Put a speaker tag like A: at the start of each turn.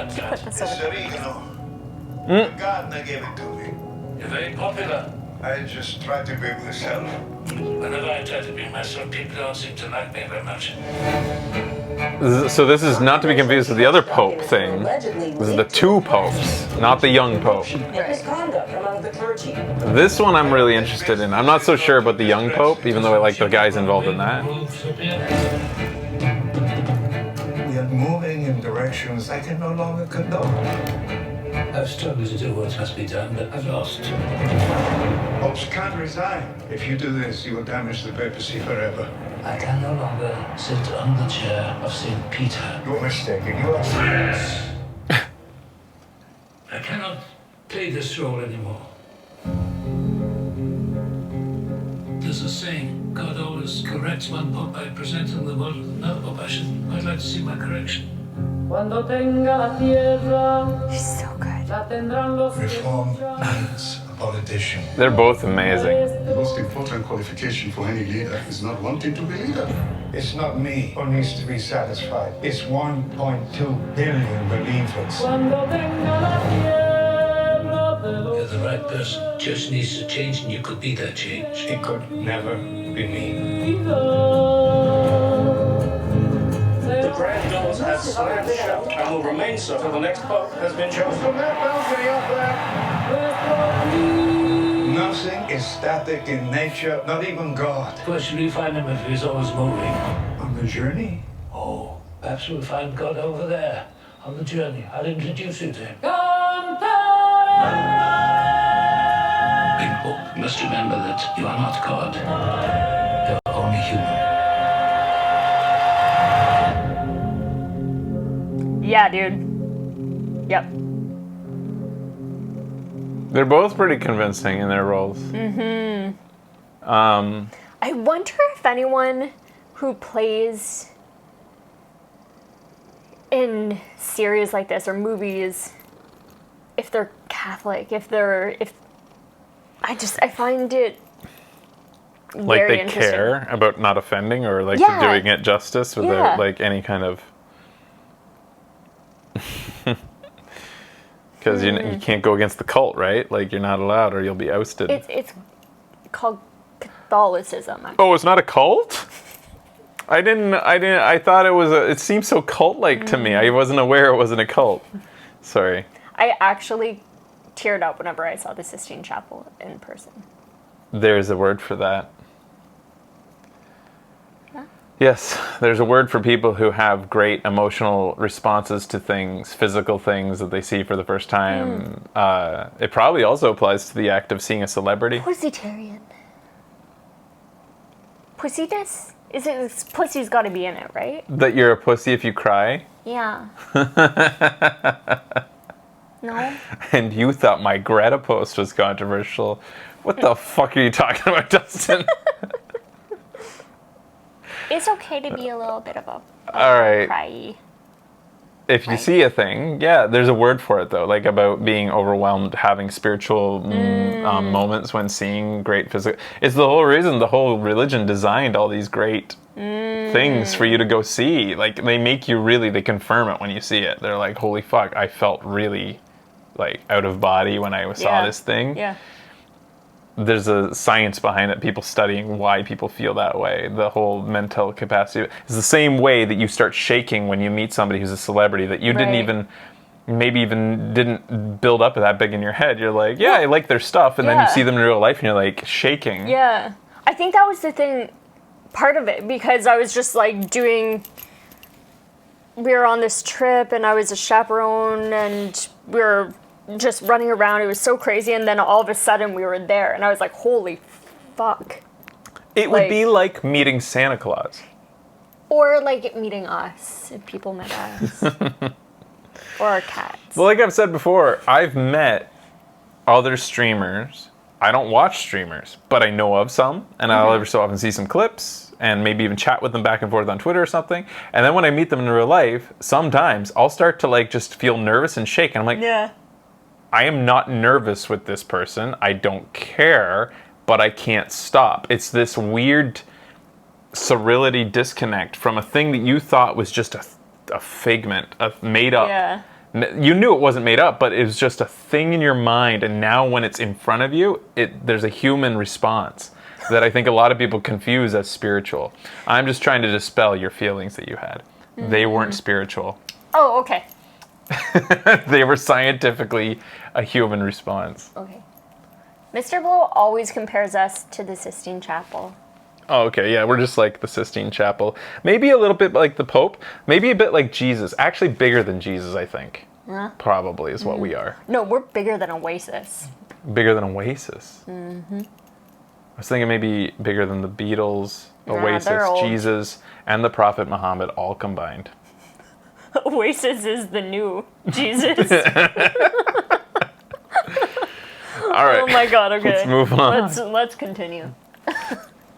A: that
B: Put
A: fat.
B: this
C: It's
B: over.
C: oregano. The gardener gave it to me.
A: You're very popular.
C: I just try to be myself.
A: Whenever I try to be myself, people don't seem to like me very much.
D: So this is not to be confused with the other Pope thing. This is the two popes, not the young Pope.
E: Misconduct among the clergy.
D: This one I'm really interested in. I'm not so sure about the young Pope, even though I like the guys involved in that.
C: We are moving in directions I can no longer condone.
A: I've struggled to do what must be done, but I've lost.
C: Popes can't resign. If you do this, you will damage the papacy forever.
A: I can no longer sit on the chair of St. Peter.
C: You're mistaken. You are.
A: I cannot play this role anymore. There's a saying, God always corrects one pope by presenting the world with another pope. I'd like to see my correction.
E: Cuando tenga la tierra,
B: She's so good.
E: la tendrán los
C: Reform means a politician.
D: They're both amazing.
F: The most important qualification for any leader is not wanting to be leader.
C: It's not me who needs to be satisfied. It's 1.2 billion believers.
E: Cuando tenga la tierra de
A: You're
E: los
A: the right person. Church needs to change, and you could be that change.
C: It could never be me.
G: The Grand Doors has slammed shut and will remain so until the next pope has been chosen.
C: From that balcony up there, nothing is static in nature, not even God.
A: Where should we find him if he's always moving?
C: On the journey,
A: Oh, perhaps we'll find God over there on the journey. I'll introduce you to him. Big Pope, you must remember that you are not God. You're only human.
B: Yeah, dude. Yep.
D: They're both pretty convincing in their roles.
B: I wonder if anyone who plays in series like this or movies, if they're Catholic, I find it
D: Like
B: very
D: they
B: interesting.
D: care about not offending or like
B: Yeah.
D: doing it justice without
B: Yeah.
D: like any kind of. Because you can't go against the cult, right? Like you're not allowed, or you'll be ousted.
B: It's called Catholicism.
D: Oh, it's not a cult? I thought it was it seemed so cult-like to me. I wasn't aware it wasn't a cult. Sorry.
B: I actually teared up whenever I saw the Sistine Chapel in person.
D: There's a word for that. Yes, there's a word for people who have great emotional responses to things, physical things that they see for the first time. It probably also applies to the act of seeing a celebrity.
B: Pussitarian. Pussiness? Pussy's got to be in it, right?
D: That you're a pussy if you cry.
B: Yeah. No?
D: And you thought my Greta post was controversial. What the fuck are you talking about, Dustin?
B: It's okay to be a little bit of a
D: All right.
B: cry.
D: If you see a thing, yeah, there's a word for it though, like about being overwhelmed, having spiritual moments when seeing great physical. It's the whole reason the whole religion designed all these great things for you to go see. Like they make you really, they confirm it when you see it. They're like, holy fuck, I felt really like out of body when I saw this thing.
B: Yeah.
D: There's a science behind it, people studying why people feel that way. The whole mental capacity. It's the same way that you start shaking when you meet somebody who's a celebrity that you didn't
B: Right.
D: didn't build up that big in your head. You're like, yeah, I like their stuff. And then you
B: Yeah.
D: see them in real life and you're like shaking.
B: Yeah. I think that was the thing, part of it, because I was just like we were on this trip and I was a chaperone and we were just running around. It was so crazy. And then all of a sudden we were there and I was like, holy fuck.
D: It would
B: Like-
D: be like meeting Santa Claus.
B: Or like meeting us, if people met us. Or our cats.
D: Well, like I've said before, I've met other streamers. I don't watch streamers, but I know of some, and I'll ever so often see some clips and maybe even chat with them back and forth on Twitter or something. And then when I meet them in real life, sometimes I'll start to like just feel nervous and shake. And I'm like,
B: Yeah.
D: I am not nervous with this person. I don't care, but I can't stop. It's this weird surreality disconnect from a thing that you thought was just a figment, a made up You knew it wasn't made up, but it was just a thing in your mind. And now when it's in front of you, there's a human response that I think a lot of people confuse as spiritual. I'm just trying to dispel your feelings that you had. They weren't spiritual.
B: Oh, okay.
D: They were scientifically a human response.
B: Okay. Mr. Blow always compares us to the Sistine Chapel.
D: Oh, okay, yeah, we're just like the Sistine Chapel. Maybe a little bit like the Pope. Maybe a bit like Jesus. Actually bigger than Jesus, I think. Probably is what we are.
B: No, we're bigger than Oasis.
D: Bigger than Oasis. I was thinking maybe bigger than the Beatles, Oasis,
B: they're old.
D: Jesus, and the Prophet Muhammad all combined.
B: Oasis is the new Jesus.
D: All right.
B: Oh my god, okay.
D: Let's move on.
B: Let's continue.